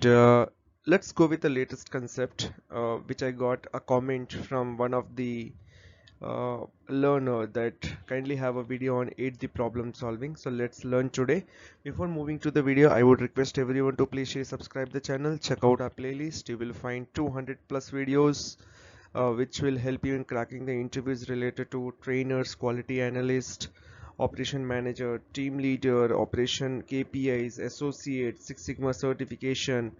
and let's go with the latest concept, which I got a comment from one of the learner that kindly have a video on 8D problem solving. So let's learn today. Before moving to the video, I would request everyone to please share, subscribe the channel, check out our playlist. You will find 200 plus videos which will help you in cracking the interviews related to trainers, quality analyst, operation manager, team leader, operation KPIs, associate, Six Sigma certification,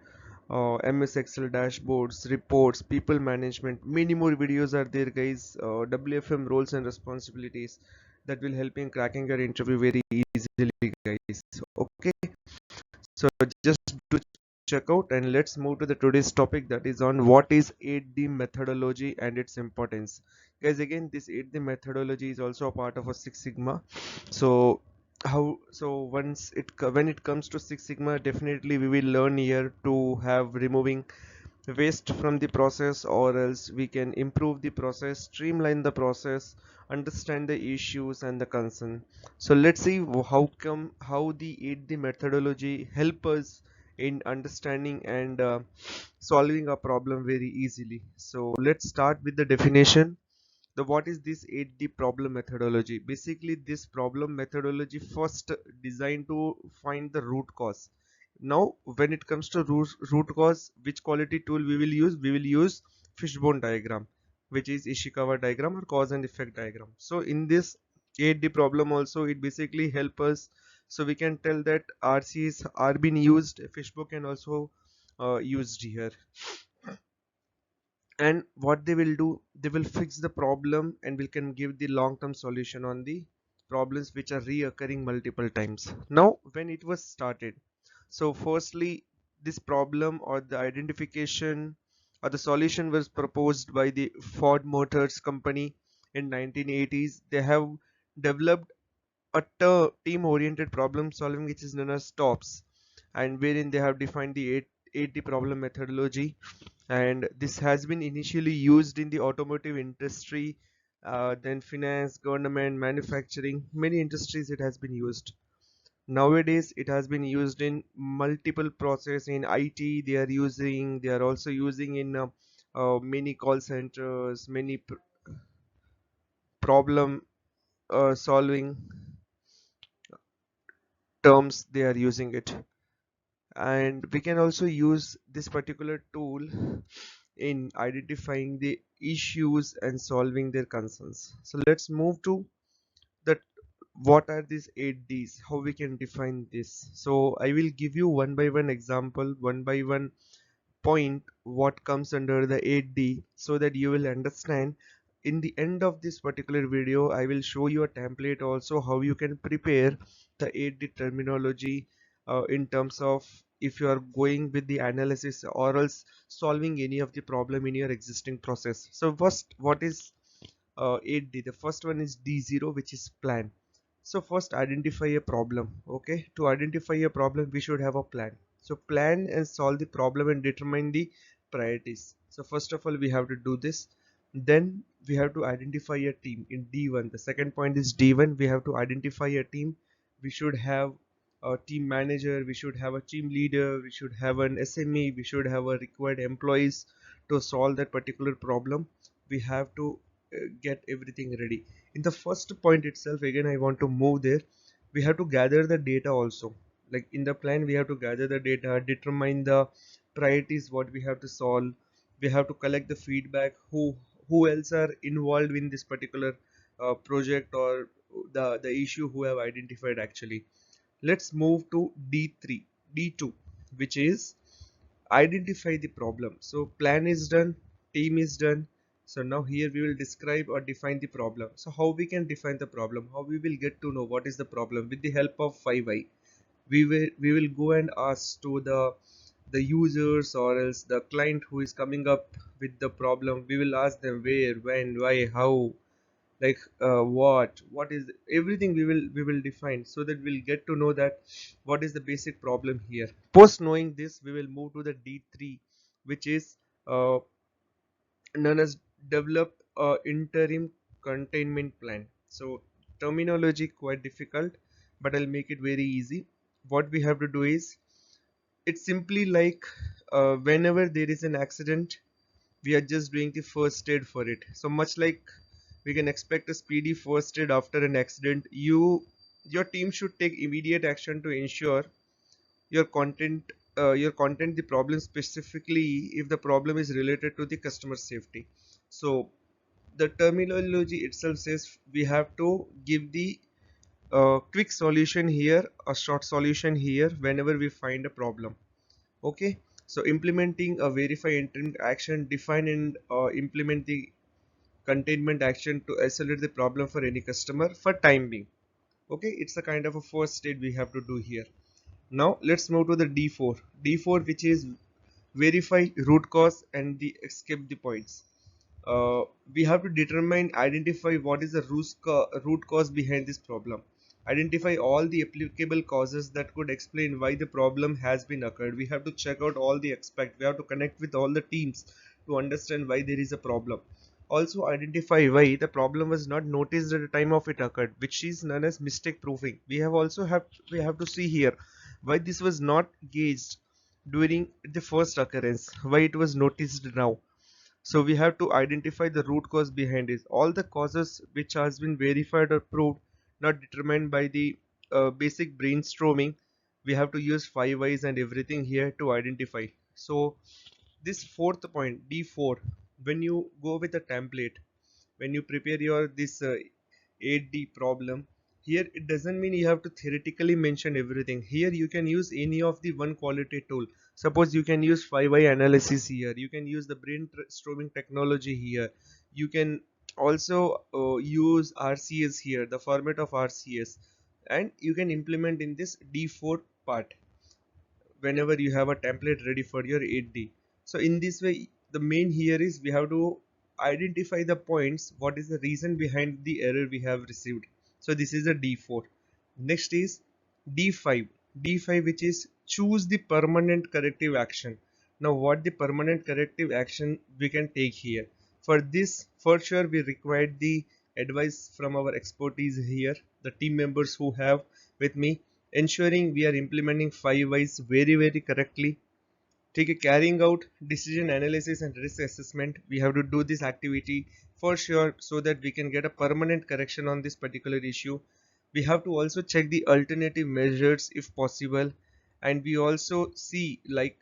MS Excel dashboards, reports, people management. Many more videos are there, guys. WFM roles and responsibilities that will help you in cracking your interview very easily, guys. Okay, so just do check out, and let's move to the today's topic, that is on what is 8D methodology and its importance. Guys, again, this 8D methodology is also a part of a Six Sigma. So when it comes to Six Sigma, definitely we will learn here to have removing waste from the process, or else we can improve the process, streamline the process, understand the issues and the concern. So let's see how the 8D methodology help us in understanding and solving a problem very easily. So let's start with the definition. The what is this 8D problem methodology? Basically, this problem methodology first designed to find the root cause. Now when it comes to root cause, which quality tool we will use? We will use fishbone diagram, which is Ishikawa diagram or cause and effect diagram. So in this 8D problem also, it basically help us, so we can tell that RCs are being used, fishbone can also used here. And what they will do, they will fix the problem and we can give the long-term solution on the problems which are reoccurring multiple times. Now when it was started, so firstly, this problem or the identification or the solution was proposed by the Ford Motors company in 1980s. They have developed a team oriented problem solving which is known as TOPS, and wherein they have defined the 8D problem methodology, and this has been initially used in the automotive industry, then finance, government, manufacturing, many industries it has been used. Nowadays it has been used in multiple process. In IT they are also using in many call centers, many problem solving terms they are using it. And we can also use this particular tool in identifying the issues and solving their concerns. So let's move to that, what are these 8Ds, how we can define this. So I will give you one by one example, one by one point what comes under the 8D, so that you will understand. In the end of this particular video, I will show you a template also how you can prepare the 8D terminology in terms of if you are going with the analysis or else solving any of the problem in your existing process. So first, what is 8D? The first one is D0, which is plan. So first identify a problem. Okay, to identify a problem we should have a plan. So plan and solve the problem and determine the priorities. So first of all we have to do this. Then we have to identify a team in D1. The second point is D1, we have to identify a team. We should have a team manager, we should have a team leader, we should have an SME, we should have a required employees to solve that particular problem. We have to get everything ready. In the first point itself, again I want to move there. We have to gather the data also. Like in the plan we have to gather the data, determine the priorities what we have to solve. We have to collect the feedback, who else are involved in this particular project or the issue who have identified actually. Let's move to D3, D2, which is identify the problem. So plan is done, team is done. So now here we will describe or define the problem. So how we can define the problem, how we will get to know what is the problem? With the help of 5i, we will go and ask to the users or else the client who is coming up with the problem. We will ask them where, when, why, how, like what is everything we will define, so that we'll get to know that what is the basic problem here. Post knowing this, we will move to the D3, which is uh, known as develop a interim containment plan. So terminology quite difficult, but I'll make it very easy. What we have to do is, it's simply like whenever there is an accident, we are just doing the first aid for it. So much like we can expect a speedy first aid after an accident, your team should take immediate action to ensure your content the problem, specifically if the problem is related to the customer safety. So the terminology itself says we have to give the quick solution here, a short solution here whenever we find a problem. Okay, so implementing a verify intent action, define and implement the containment action to isolate the problem for any customer for time being. Okay, it's a kind of a first state we have to do here. Now let's move to the D4. D4, which is verify root cause and the escape the points. uh, we have to determine, identify what is the root cause behind this problem, identify all the applicable causes that could explain why the problem has been occurred. We have to check out all the aspects, we have to connect with all the teams to understand why there is a problem. Also identify why the problem was not noticed at the time of it occurred, which is known as mistake proofing. We have to see here why this was not gauged during the first occurrence, why it was noticed now. So we have to identify the root cause behind it. All the causes which has been verified or proved, not determined by the basic brainstorming. We have to use 5 whys and everything here to identify. So this fourth point, D4, when you go with a template, when you prepare your this 8D problem, here it doesn't mean you have to theoretically mention everything. Here you can use any of the one quality tool. Suppose you can use 5 why analysis here, you can use the brainstorming technology here, you can also use RCS here, the format of RCS, and you can implement in this D4 part whenever you have a template ready for your 8D. So in this way, the main here is we have to identify the points, what is the reason behind the error we have received. So this is a D4. Next is D5. D5, which is choose the permanent corrective action. Now what the permanent corrective action we can take here? For this, for sure we require the advice from our expertise here, the team members who have with me, ensuring we are implementing 5 whys very correctly. Take a carrying out decision analysis and risk assessment. We have to do this activity for sure so that we can get a permanent correction on this particular issue. We have to also check the alternative measures if possible, and we also see like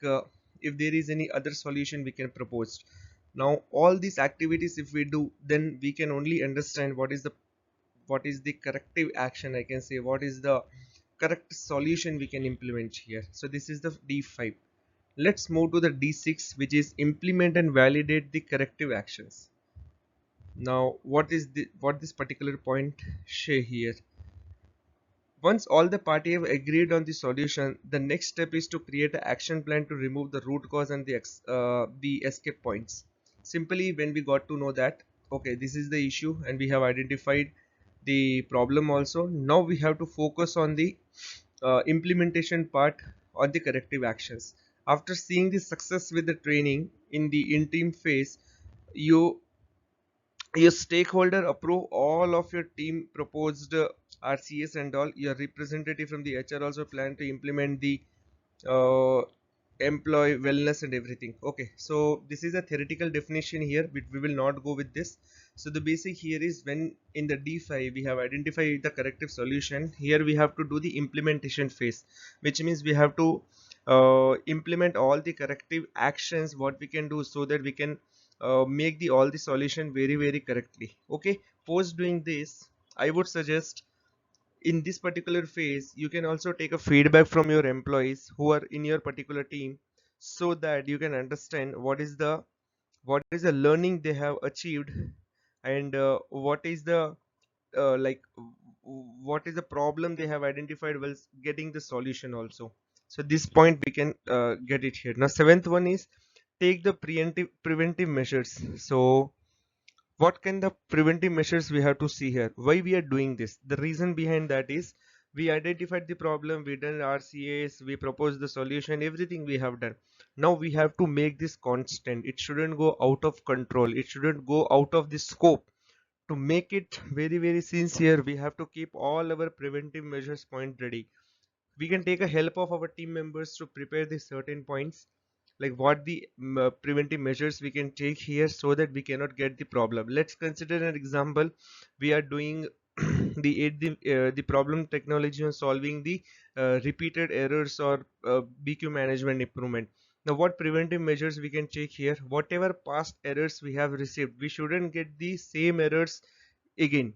if there is any other solution we can propose. Now all these activities if we do, then we can only understand what is the corrective action, I can say what is the correct solution we can implement here. So this is the D5. Let's move to the D6, which is implement and validate the corrective actions. Now what this particular point say here? Once all the party have agreed on the solution, the next step is to create an action plan to remove the root cause and the escape points. Simply when we got to know that okay, this is the issue and we have identified the problem also, now we have to focus on the implementation part or the corrective actions. After seeing the success with the training in the interim phase, you your stakeholder approve all of your team proposed RCS and all. Your representative from the HR also plan to implement the uh, employee wellness and everything. Okay, so this is a theoretical definition here, but we will not go with this. So the basic here is when in the D5 we have identified the corrective solution, here we have to do the implementation phase, which means we have to implement all the corrective actions what we can do so that we can make the all the solution very correctly. Okay, post doing this, I would suggest in this particular phase you can also take a feedback from your employees who are in your particular team, so that you can understand what is the learning they have achieved, and what is the like what is the problem they have identified while getting the solution also. So this point we can get it here. Now seventh one is take the preventive measures. So what can the preventive measures we have to see here, why we are doing this? The reason behind that is we identified the problem, we done RCAs, we proposed the solution, everything we have done. Now we have to make this constant, it shouldn't go out of control, it shouldn't go out of the scope. To make it very sincere, we have to keep all our preventive measures point ready. We can take a help of our team members to prepare the certain points. like what the preventive measures we can take here so that we cannot get the problem. Let's consider an example. We are doing the problem technology on solving the repeated errors or BQ management improvement. Now what preventive measures we can take here? Whatever past errors we have received, we shouldn't get the same errors again.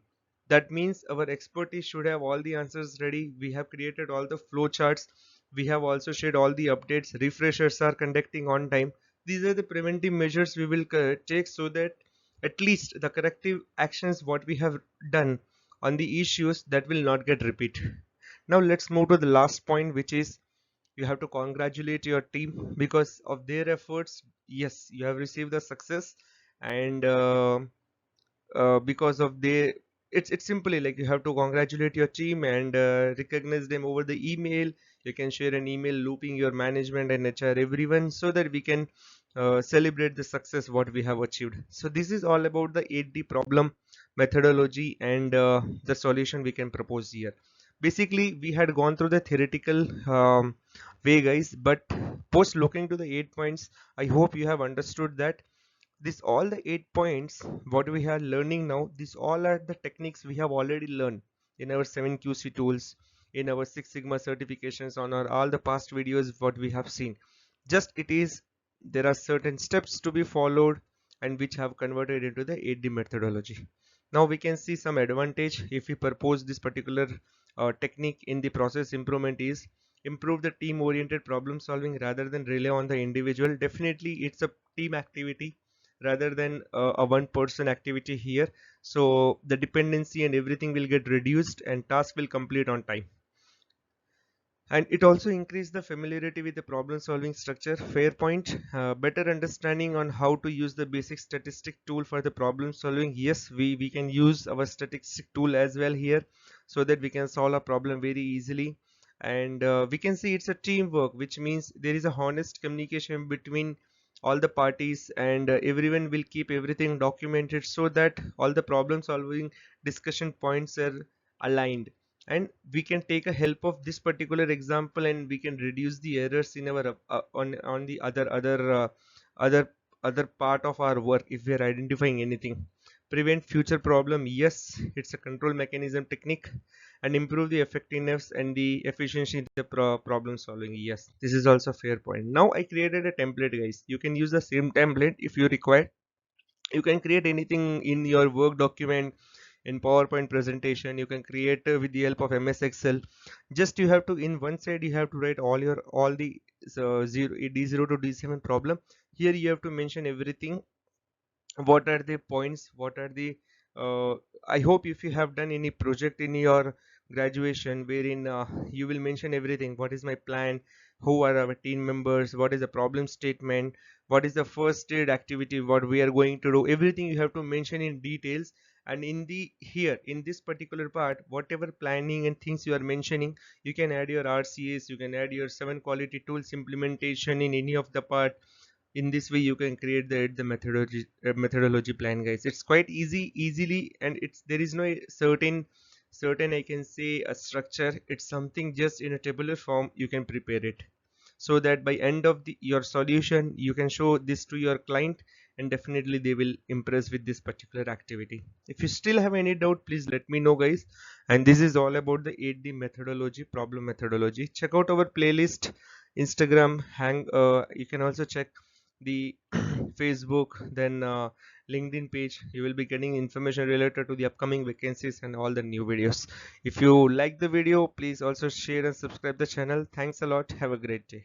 That means our expertise should have all the answers ready. We have created all the flow charts. We have also shared all the updates. Refreshers are conducting on time. These are the preventive measures we will take so that at least the corrective actions what we have done on the issues that will not get repeated. Now let's move to the last point, which is you have to congratulate your team because of their efforts. Yes, you have received the success, and because of the it's simply like you have to congratulate your team and recognize them over the email. You can share an email looping your management and HR everyone so that we can celebrate the success what we have achieved. So this is all about the 8D problem methodology and the solution we can propose here. Basically we had gone through the theoretical way guys, but post looking to the 8 points, I hope you have understood that this all the 8 points what we are learning now, these all are the techniques we have already learned in our 7QC tools, in our Six Sigma certifications, on our all the past videos what we have seen. Just it is there are certain steps to be followed and which have converted into the 8D methodology. Now we can see some advantage if we propose this particular technique in the process improvement is improve the team oriented problem solving rather than rely on the individual. Definitely it's a team activity rather than a one person activity here, so the dependency and everything will get reduced and task will complete on time. And it also increase the familiarity with the problem solving structure. Fair point. Better understanding on how to use the basic statistic tool for the problem solving. Yes, we can use our statistic tool as well here so that we can solve a problem very easily. And we can see it's a teamwork, which means there is a honest communication between all the parties, and everyone will keep everything documented so that all the problem solving discussion points are aligned. And we can take a help of this particular example and we can reduce the errors in our on the other other part of our work if we are identifying anything. Prevent future problem. Yes, it's a control mechanism technique. And improve the effectiveness and the efficiency in the problem solving. Yes, this is also a fair point. Now I created a template guys. You can use the same template if you require. You can create anything in your work document, in PowerPoint presentation. You can create with the help of MS Excel. Just you have to, in one side you have to write all the D0 to D7 problem. Here you have to mention everything, what are the points, what are the uh, I hope if you have done any project in your graduation wherein you will mention everything, what is my plan, who are our team members, what is the problem statement, what is the first aid activity, what we are going to do, everything you have to mention in details. And in the here in this particular part, whatever planning and things you are mentioning, you can add your RCS, you can add your 7 quality tools implementation in any of the part. In this way you can create the methodology plan guys. It's quite easily, and it's there is no certain I can say a structure. It's something just in a tabular form you can prepare it, so that by end of your solution you can show this to your client, and definitely they will impress with this particular activity. If you still have any doubt, please let me know guys. And this is all about the 8D methodology, problem methodology. Check out our playlist, Instagram, you can also check the Facebook, then LinkedIn page. You will be getting information related to the upcoming vacancies and all the new videos. If you like the video, please also share and subscribe the channel. Thanks a lot. Have a great day.